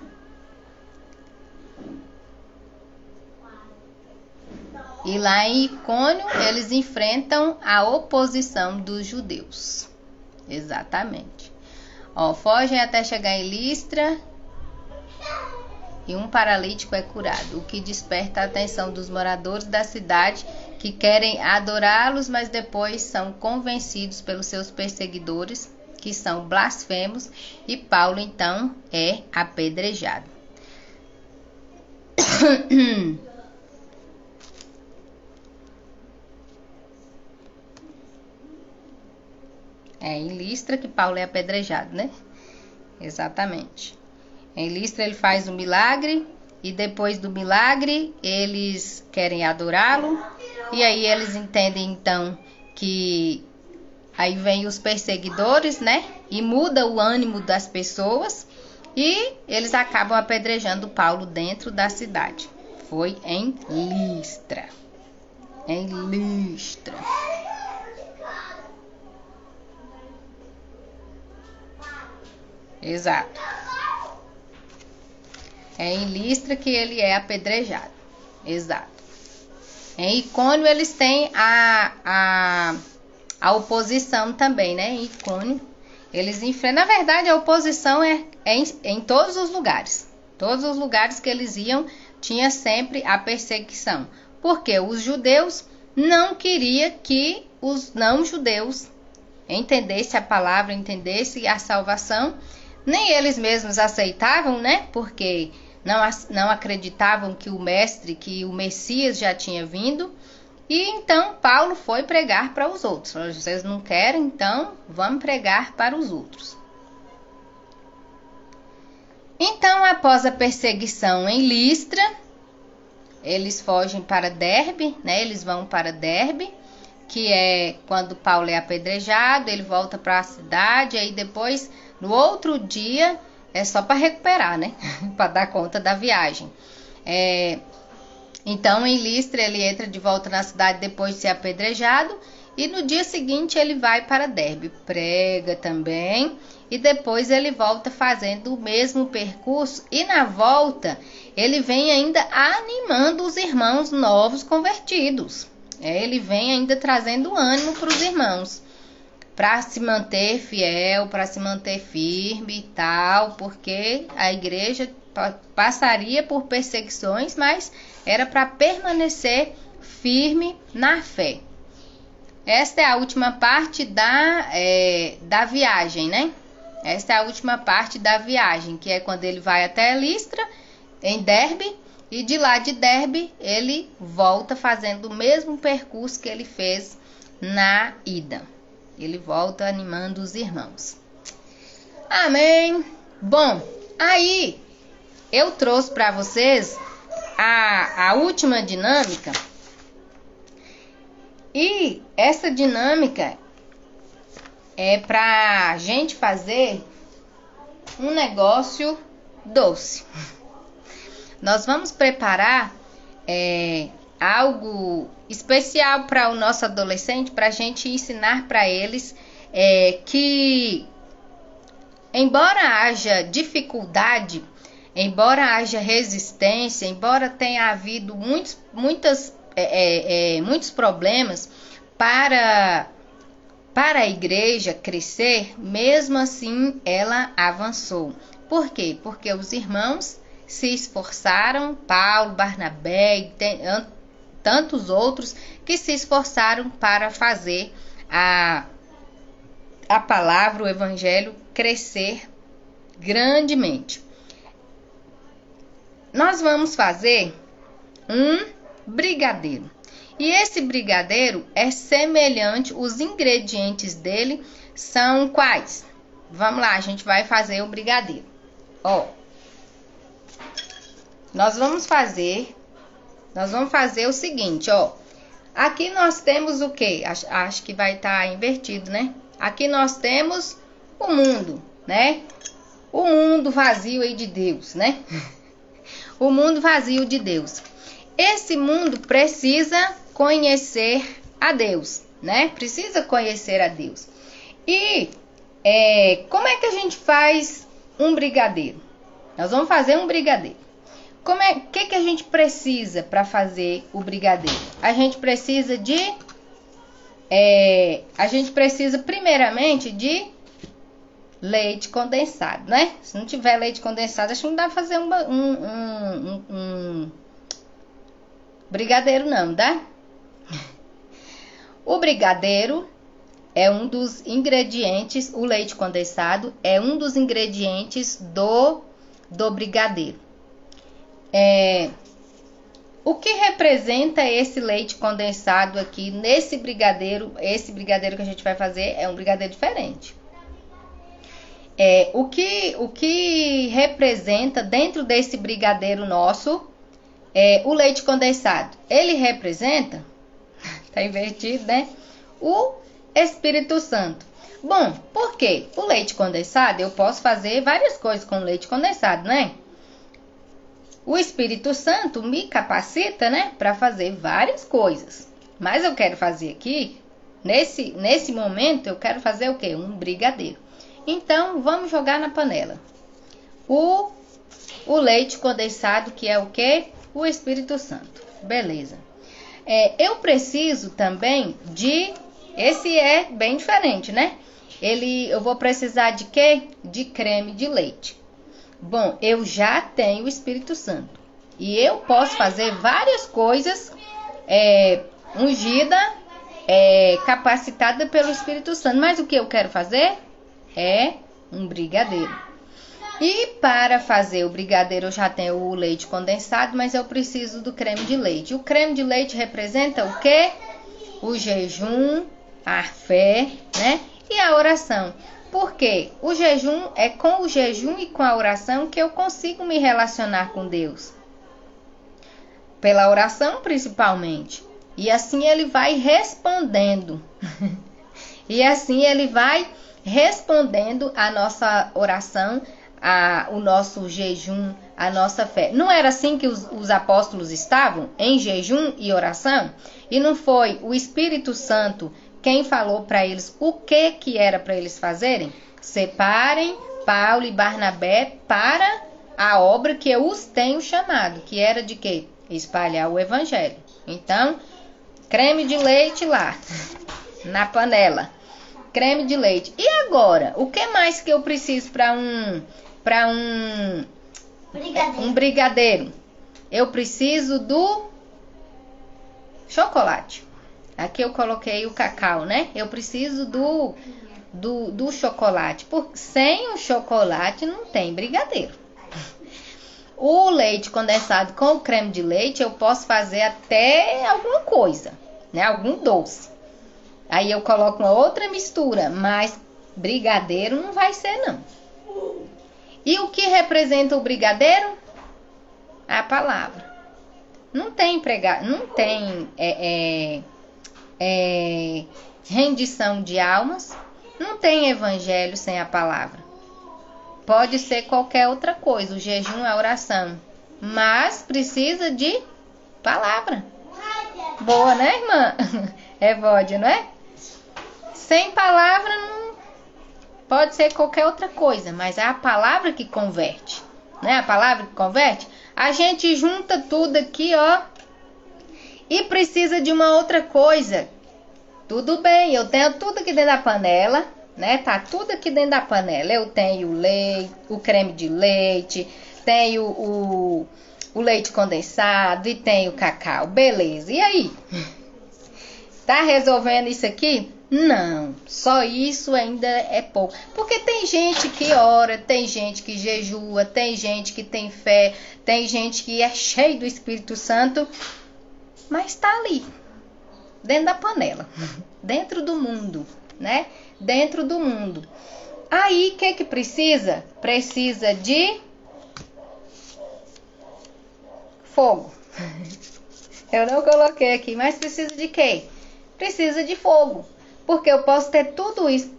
E lá em Icônio eles enfrentam a oposição dos judeus. Exatamente. Fogem até chegar em Listra e um paralítico é curado, o que desperta a atenção dos moradores da cidade que querem adorá-los, mas depois são convencidos pelos seus perseguidores, que são blasfemos, e Paulo então é apedrejado. Em Listra que Paulo é apedrejado, né? Exatamente. Em Listra ele faz um milagre e depois do milagre eles querem adorá-lo. E aí eles entendem então que aí vem os perseguidores, né? E muda o ânimo das pessoas e eles acabam apedrejando Paulo dentro da cidade. Foi em Listra. Em Listra. Exato. É em Listra que ele é apedrejado. Exato. Em Icônio eles têm a oposição também, né? Em Icônio eles enfrentam. Na verdade, a oposição é em todos os lugares. Todos os lugares que eles iam, tinha sempre a perseguição. Porque os judeus não queriam que os não-judeus entendessem a palavra, entendessem a salvação. Nem eles mesmos aceitavam, né? Porque não acreditavam que o mestre, que o Messias já tinha vindo. E então Paulo foi pregar para os outros. Falou, vocês não querem, então vamos pregar para os outros. Então, após a perseguição em Listra, eles fogem para Derbe, né? Eles vão para Derbe, que é quando Paulo é apedrejado, ele volta para a cidade, aí depois, no outro dia, é só para recuperar, né? Para dar conta da viagem. Então, em Listra, ele entra de volta na cidade depois de ser apedrejado, e no dia seguinte ele vai para Derbe, prega também, e depois ele volta fazendo o mesmo percurso, e na volta ele vem ainda animando os irmãos novos convertidos. Ele vem ainda trazendo ânimo para os irmãos, para se manter fiel, para se manter firme e tal, porque a igreja passaria por perseguições, mas era para permanecer firme na fé. Esta é a última parte da viagem, né? Esta é a última parte da viagem, que é quando ele vai até Listra, em Derbe, e de lá de Derbe ele volta fazendo o mesmo percurso que ele fez na ida. Ele volta animando os irmãos. Amém? Bom, aí eu trouxe para vocês a última dinâmica. E essa dinâmica é para a gente fazer um negócio doce. Nós vamos preparar algo especial para o nosso adolescente, para a gente ensinar para eles que, embora haja dificuldade, embora haja resistência, embora tenha havido muitos problemas para a igreja crescer, mesmo assim ela avançou. Por quê? Porque os irmãos se esforçaram, Paulo, Barnabé e tantos outros que se esforçaram para fazer a palavra, o evangelho crescer grandemente. Nós vamos fazer um brigadeiro. E esse brigadeiro é semelhante, os ingredientes dele são quais? Vamos lá, a gente vai fazer o brigadeiro. Nós vamos fazer o seguinte, Aqui nós temos o quê? Acho que vai estar invertido, né? Aqui nós temos o mundo, né? O mundo vazio aí de Deus, né? O mundo vazio de Deus. Esse mundo precisa conhecer a Deus, né? Precisa conhecer a Deus. E como é que a gente faz um brigadeiro? Nós vamos fazer um brigadeiro. O que a gente precisa para fazer o brigadeiro? A gente precisa primeiramente de leite condensado, né? Se não tiver leite condensado, acho que não dá pra fazer um brigadeiro não, dá? O brigadeiro é um dos ingredientes, o leite condensado é um dos ingredientes do brigadeiro. O que representa esse leite condensado aqui nesse brigadeiro? Esse brigadeiro que a gente vai fazer é um brigadeiro diferente. O que representa dentro desse brigadeiro nosso o leite condensado? Ele representa, tá invertido, né? O Espírito Santo. Bom, por quê? O leite condensado, eu posso fazer várias coisas com leite condensado, né? O Espírito Santo me capacita, né, para fazer várias coisas. Mas eu quero fazer aqui, nesse momento, eu quero fazer o quê? Um brigadeiro. Então, vamos jogar na panela o leite condensado, que é o quê? O Espírito Santo. Beleza. Eu preciso também esse é bem diferente, né? Eu vou precisar de quê? De creme de leite. Bom, eu já tenho o Espírito Santo. E eu posso fazer várias coisas ungida capacitada pelo Espírito Santo. Mas o que eu quero fazer é um brigadeiro. E para fazer o brigadeiro eu já tenho o leite condensado, mas eu preciso do creme de leite. O creme de leite representa o quê? O jejum, a fé, né? E a oração. Por quê? O jejum é com o jejum e com a oração que eu consigo me relacionar com Deus. Pela oração principalmente. E assim ele vai respondendo. E assim ele vai respondendo a nossa oração, o nosso jejum, a nossa fé. Não era assim que os apóstolos estavam? Em jejum e oração? E não foi o Espírito Santo quem falou para eles o que era para eles fazerem? Separem Paulo e Barnabé para a obra que eu os tenho chamado. Que era de quê? Espalhar o evangelho. Então, creme de leite lá, na panela. Creme de leite. E agora? O que mais que eu preciso para um brigadeiro? Eu preciso do chocolate. Aqui eu coloquei o cacau, né? Eu preciso do chocolate. Sem o chocolate não tem brigadeiro. O leite condensado com o creme de leite eu posso fazer até alguma coisa, né? Algum doce. Aí eu coloco uma outra mistura, mas brigadeiro não vai ser não. E o que representa o brigadeiro? A palavra. Não tem rendição de almas, não tem evangelho sem a palavra. Pode ser qualquer outra coisa, o jejum, a oração, mas precisa de palavra. Boa, né, irmã? Evódia, não é? Sem palavra não pode ser qualquer outra coisa, mas é a palavra que converte, né? A palavra que converte. A gente junta tudo aqui, ó, e precisa de uma outra coisa. Tudo bem, eu tenho tudo aqui dentro da panela, né? Tá tudo aqui dentro da panela. Eu tenho o leite, o creme de leite, tenho o leite condensado e tenho o cacau. Beleza, e aí? Tá resolvendo isso aqui? Não, só isso ainda é pouco. Porque tem gente que ora, tem gente que jejua, tem gente que tem fé, tem gente que é cheio do Espírito Santo, mas tá ali, dentro da panela, dentro do mundo, né? Dentro do mundo. Aí, o que precisa? Precisa de fogo. Eu não coloquei aqui, mas precisa de quê? Precisa de fogo. Porque eu posso ter tudo isso.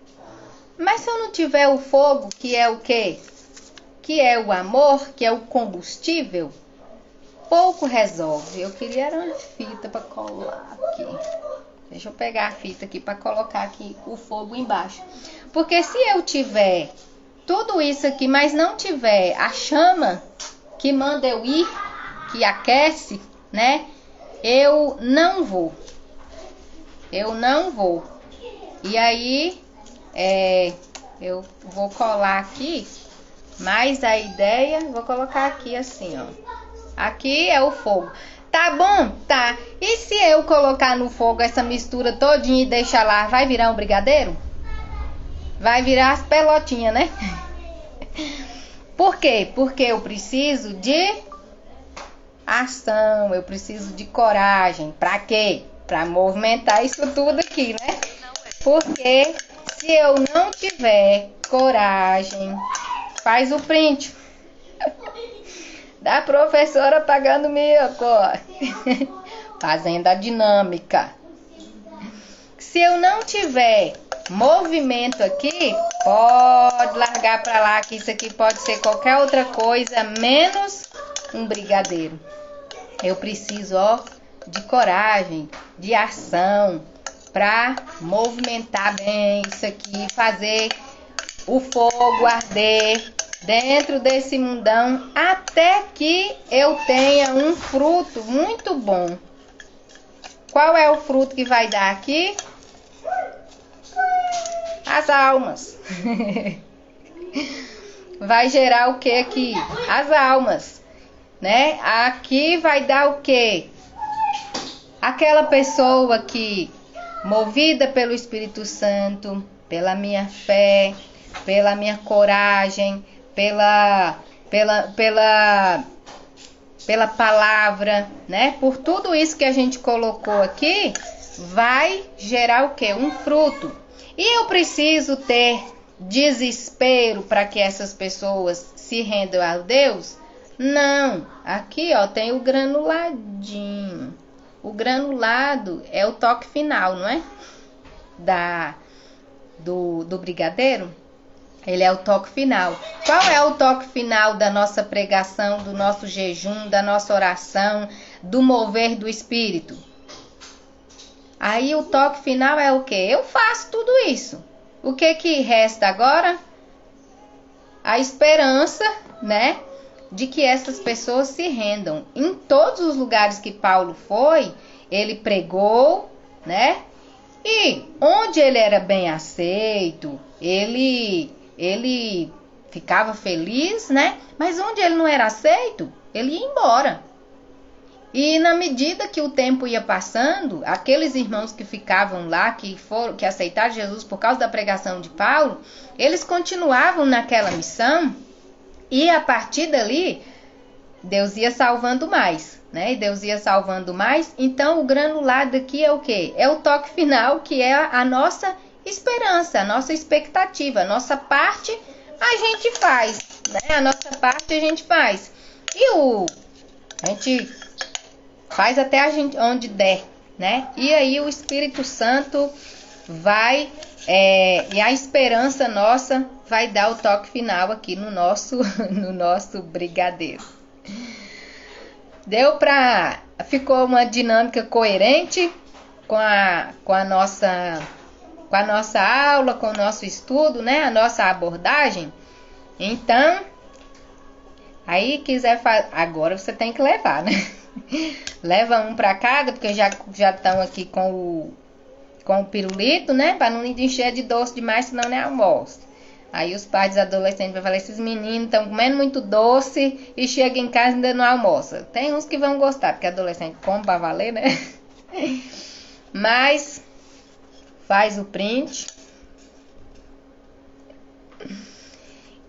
Mas se eu não tiver o fogo, que é o quê? Que é o amor, que é o combustível, pouco resolve. Eu queria uma fita para colar aqui. Deixa eu pegar a fita aqui para colocar aqui o fogo embaixo. Porque se eu tiver tudo isso aqui, mas não tiver a chama que manda eu ir, que aquece, né? Eu não vou. E aí, eu vou colar aqui, mas a ideia, vou colocar aqui assim, ó. Aqui é o fogo. Tá bom? Tá. E se eu colocar no fogo essa mistura todinha e deixar lá, vai virar um brigadeiro? Vai virar as pelotinhas, né? Por quê? Porque eu preciso de ação, eu preciso de coragem. Pra quê? Pra movimentar isso tudo aqui, né? Porque se eu não tiver coragem, faz o print da professora pagando mico, fazendo a dinâmica. Se eu não tiver movimento aqui, pode largar pra lá, que isso aqui pode ser qualquer outra coisa, menos um brigadeiro. Eu preciso, ó, de coragem, de ação, para movimentar bem isso aqui, fazer o fogo arder dentro desse mundão, até que eu tenha um fruto muito bom. Qual é o fruto que vai dar aqui? As almas. Vai gerar o que aqui? As almas, né? Aqui vai dar o que? Aquela pessoa que movida pelo Espírito Santo, pela minha fé, pela minha coragem, pela palavra, né? Por tudo isso que a gente colocou aqui, vai gerar o quê? Um fruto. E eu preciso ter desespero para que essas pessoas se rendam a Deus? Não. Aqui, ó, tem o granuladinho. O granulado é o toque final, não é? Do brigadeiro. Ele é o toque final. Qual é o toque final da nossa pregação, do nosso jejum, da nossa oração, do mover do Espírito? Aí o toque final é o quê? Eu faço tudo isso. O que resta agora? A esperança, né? De que essas pessoas se rendam. Em todos os lugares que Paulo foi, ele pregou, né? E onde ele era bem aceito, ele ficava feliz, né? Mas onde ele não era aceito, ele ia embora. E na medida que o tempo ia passando, aqueles irmãos que ficavam lá, que aceitaram Jesus por causa da pregação de Paulo, eles continuavam naquela missão e a partir dali, Deus ia salvando mais, né? E Deus ia salvando mais. Então o granulado aqui é o quê? É o toque final, que é a nossa esperança, a nossa expectativa, a nossa parte a gente faz, né? A nossa parte a gente faz. E a gente faz até a gente onde der, né? E aí o Espírito Santo vai, e a esperança nossa vai dar o toque final aqui no nosso brigadeiro. Ficou uma dinâmica coerente com a nossa aula, com o nosso estudo, né? A nossa abordagem. Então, aí quiser fazer, agora você tem que levar, né? Leva um para cada, porque já estão aqui com o pirulito, né? Para não encher de doce demais, senão não é almoço. Aí os pais dos adolescentes vão falar, esses meninos estão comendo muito doce e chegam em casa e ainda não almoçam. Tem uns que vão gostar, porque adolescente come para valer, né? Mas faz o print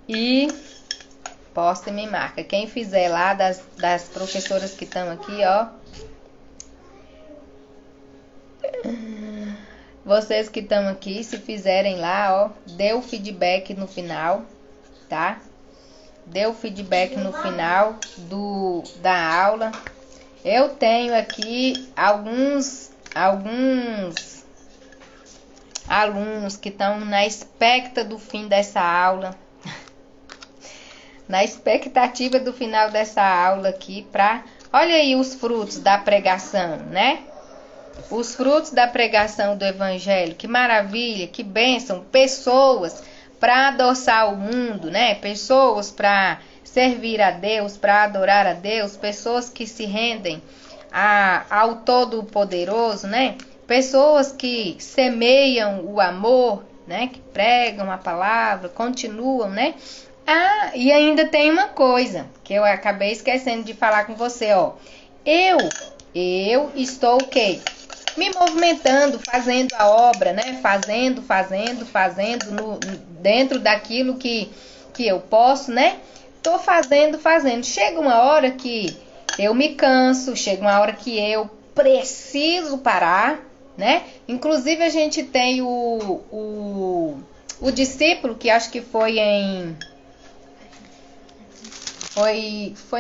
e posta e me marca. Quem fizer lá das professoras que estão aqui, ó. Vocês que estão aqui, se fizerem lá, ó, dê o feedback no final, tá? Dê o feedback no final da aula. Eu tenho aqui alguns alunos que estão na expectativa do fim dessa aula. Na expectativa do final dessa aula aqui olha aí os frutos da pregação, né? Os frutos da pregação do Evangelho, que maravilha, que bênção, pessoas para adoçar o mundo, né? Pessoas para servir a Deus, para adorar a Deus, pessoas que se rendem ao Todo-Poderoso, né? Pessoas que semeiam o amor, né? Que pregam a palavra, continuam, né? Ah, e ainda tem uma coisa que eu acabei esquecendo de falar com você, ó. Eu estou o quê? Me movimentando, fazendo a obra, né? Fazendo dentro daquilo que eu posso, né? Tô fazendo. Chega uma hora que eu me canso, chega uma hora que eu preciso parar, né? Inclusive a gente tem o discípulo que acho que foi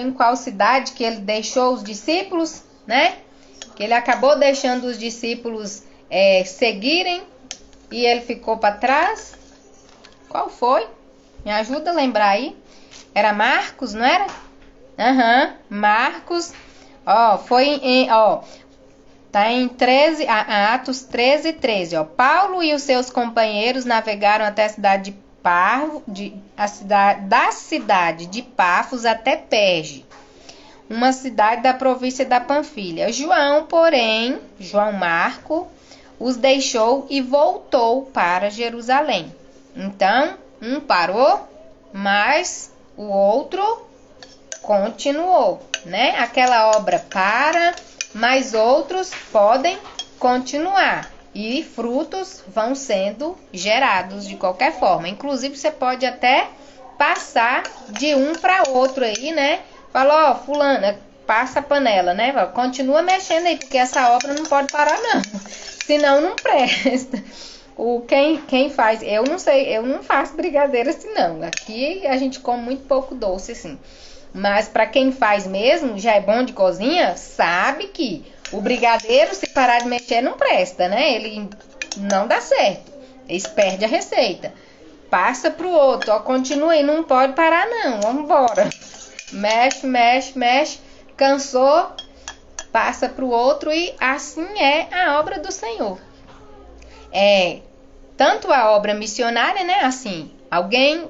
em qual cidade que ele deixou os discípulos, né? Que ele acabou deixando os discípulos seguirem e ele ficou para trás. Qual foi? Me ajuda a lembrar aí. Era Marcos, não era? Marcos. Ó, tá em 13, Atos 13:13, ó. Paulo e os seus companheiros navegaram até a cidade da cidade de Pafos até Perge, uma cidade da província da Panfilha. João Marco, os deixou e voltou para Jerusalém. Então, um parou, mas o outro continuou, né? Aquela obra para, mas outros podem continuar. e frutos vão sendo gerados de qualquer forma. Inclusive, você pode até passar de um para outro aí, né? Fala, ó, fulana, passa a panela, né? Continua mexendo aí, porque essa obra não pode parar, não. Senão não presta. Quem faz, eu não sei, eu não faço brigadeiro assim, não. Aqui a gente come muito pouco doce, assim. Mas para quem faz mesmo, já é bom de cozinha, sabe que o brigadeiro, se parar de mexer, não presta, né? Ele não dá certo. Eles perdem a receita. Passa pro outro, ó, continua aí, não pode parar não, vamos embora. Mexe, mexe, mexe, cansou, passa pro outro e assim é a obra do Senhor. Tanto a obra missionária, né? Assim, alguém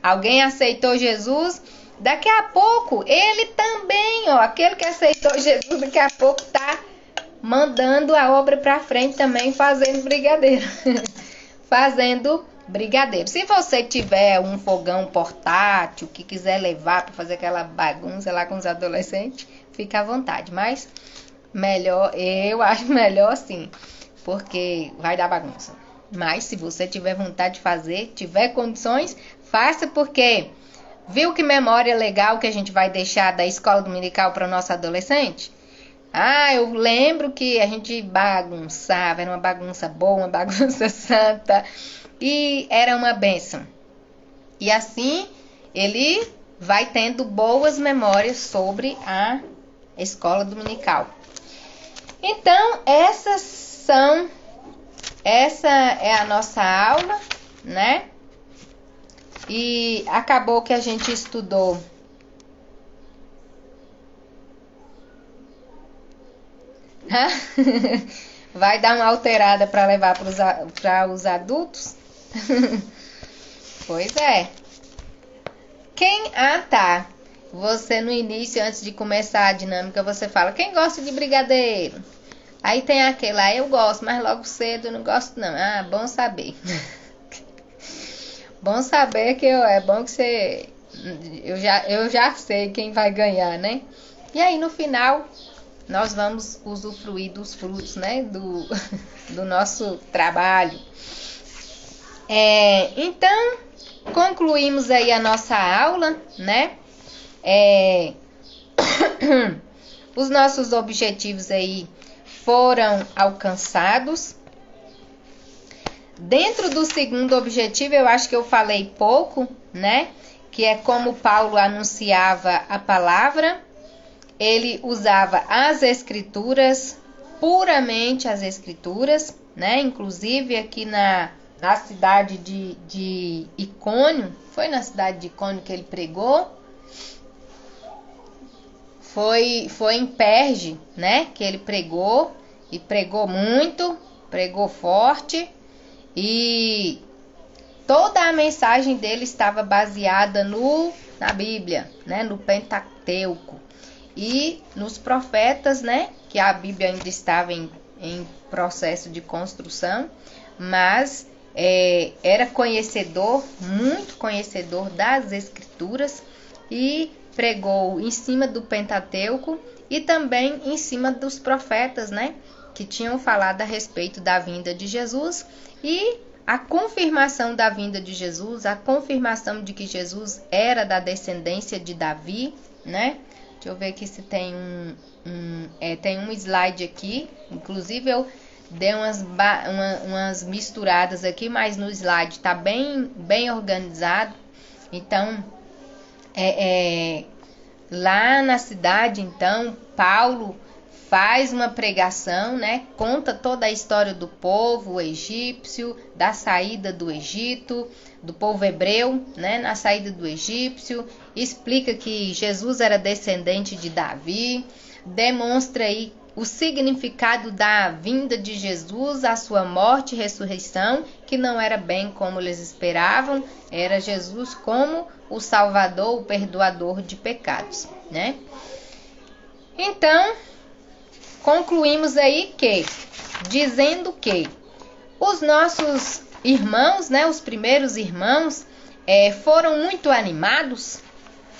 alguém aceitou Jesus, daqui a pouco ele também, ó, aquele que aceitou Jesus, daqui a pouco tá mandando a obra para frente também, fazendo brigadeiro. Fazendo brigadeiro. Se você tiver um fogão portátil que quiser levar para fazer aquela bagunça lá com os adolescentes, fica à vontade. Mas melhor, eu acho melhor assim, porque vai dar bagunça. Mas se você tiver vontade de fazer, tiver condições, faça, porque viu que memória legal que a gente vai deixar da escola dominical para o nosso adolescente? Eu lembro que a gente bagunçava, era uma bagunça boa, uma bagunça santa, e era uma bênção. E assim ele vai tendo boas memórias sobre a escola dominical. Então, essa é a nossa aula, né? E acabou que a gente estudou vai dar uma alterada para levar para os adultos? Pois é. Tá. Você no início, antes de começar a dinâmica, você fala, quem gosta de brigadeiro? Aí tem aquele lá, eu gosto, mas logo cedo eu não gosto não. Bom saber. Bom saber que é bom que você... Eu já sei quem vai ganhar, né? E aí no final nós vamos usufruir dos frutos, né? Do nosso trabalho. Então, concluímos aí a nossa aula, né? Os nossos objetivos aí foram alcançados. Dentro do segundo objetivo, eu acho que eu falei pouco, né? Que é como Paulo anunciava a palavra. Ele usava as escrituras, puramente as escrituras, né? Inclusive aqui na cidade de Icônio, foi na cidade de Icônio que ele pregou. Foi em Perge, né? Que ele pregou, e pregou muito, pregou forte. E toda a mensagem dele estava baseada na Bíblia, né? No Pentateuco. E nos profetas, né? Que a Bíblia ainda estava em processo de construção, mas era conhecedor, muito conhecedor das Escrituras, e pregou em cima do Pentateuco e também em cima dos profetas, né? Que tinham falado a respeito da vinda de Jesus e a confirmação da vinda de Jesus, a confirmação de que Jesus era da descendência de Davi, né? Deixa eu ver aqui se tem tem um slide aqui, inclusive eu dei umas misturadas aqui, mas no slide tá bem organizado. Então, lá na cidade, então, Paulo faz uma pregação, né? Conta toda a história do povo egípcio, da saída do Egito, do povo hebreu, né? Na saída do egípcio, explica que Jesus era descendente de Davi, demonstra aí o significado da vinda de Jesus, a sua morte e ressurreição, que não era bem como eles esperavam, era Jesus como o Salvador, o perdoador de pecados, né? Então, concluímos aí dizendo que os nossos irmãos, né, os primeiros irmãos, foram muito animados,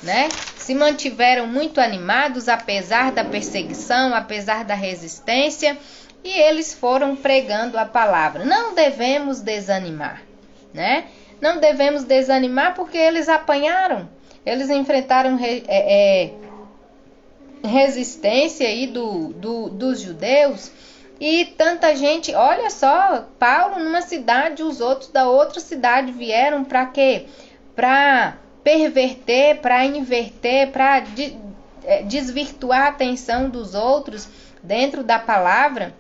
né? se mantiveram muito animados, apesar da perseguição, apesar da resistência, e eles foram pregando a palavra. Não devemos desanimar, né? Não devemos desanimar porque eles apanharam, eles enfrentaram resistência aí dos judeus. E tanta gente, olha só, Paulo numa cidade, os outros da outra cidade vieram para quê? Para perverter, para inverter, para desvirtuar a atenção dos outros dentro da palavra.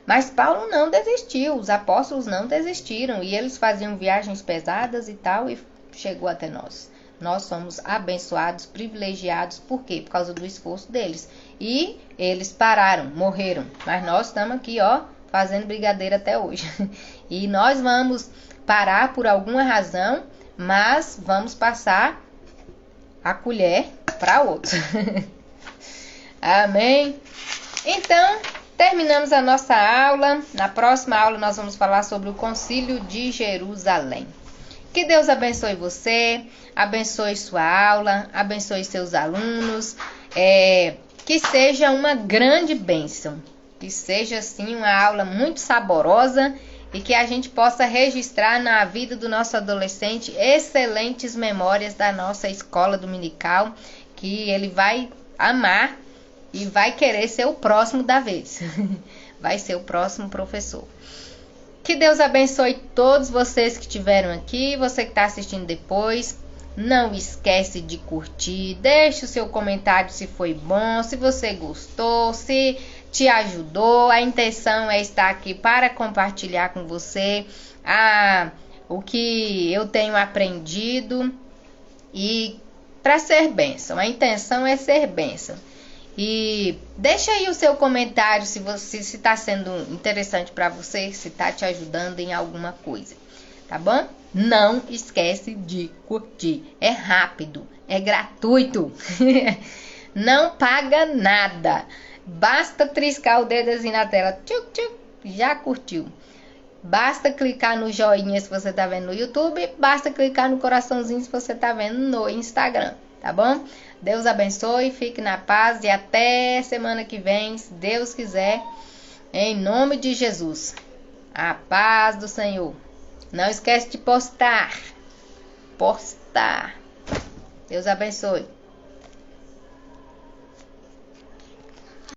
Mas Paulo não desistiu, os apóstolos não desistiram, e eles faziam viagens pesadas e tal, e chegou até nós. Nós somos abençoados, privilegiados, por quê? Por causa do esforço deles. E eles pararam, morreram. Mas nós estamos aqui, ó, fazendo brigadeiro até hoje. E nós vamos parar por alguma razão, mas vamos passar a colher para outro. Amém? Então, terminamos a nossa aula. Na próxima aula nós vamos falar sobre o Concílio de Jerusalém. Que Deus abençoe você, abençoe sua aula, abençoe seus alunos, que seja uma grande bênção, que seja assim uma aula muito saborosa e que a gente possa registrar na vida do nosso adolescente excelentes memórias da nossa escola dominical, que ele vai amar e vai querer ser o próximo da vez, vai ser o próximo professor. Que Deus abençoe todos vocês que estiveram aqui, você que está assistindo depois. Não esquece de curtir, deixe o seu comentário se foi bom, se você gostou, se te ajudou. A intenção é estar aqui para compartilhar com você o que eu tenho aprendido e para ser bênção. A intenção é ser bênção. E deixa aí o seu comentário se está sendo interessante para você, se está te ajudando em alguma coisa, tá bom? Não esquece de curtir, é rápido, é gratuito, não paga nada, basta triscar o dedo assim na tela, tchuc, tchuc, já curtiu. Basta clicar no joinha se você está vendo no YouTube, basta clicar no coraçãozinho se você está vendo no Instagram, tá bom? Deus abençoe, fique na paz e até semana que vem, se Deus quiser, em nome de Jesus. A paz do Senhor. Não esquece de postar. Deus abençoe.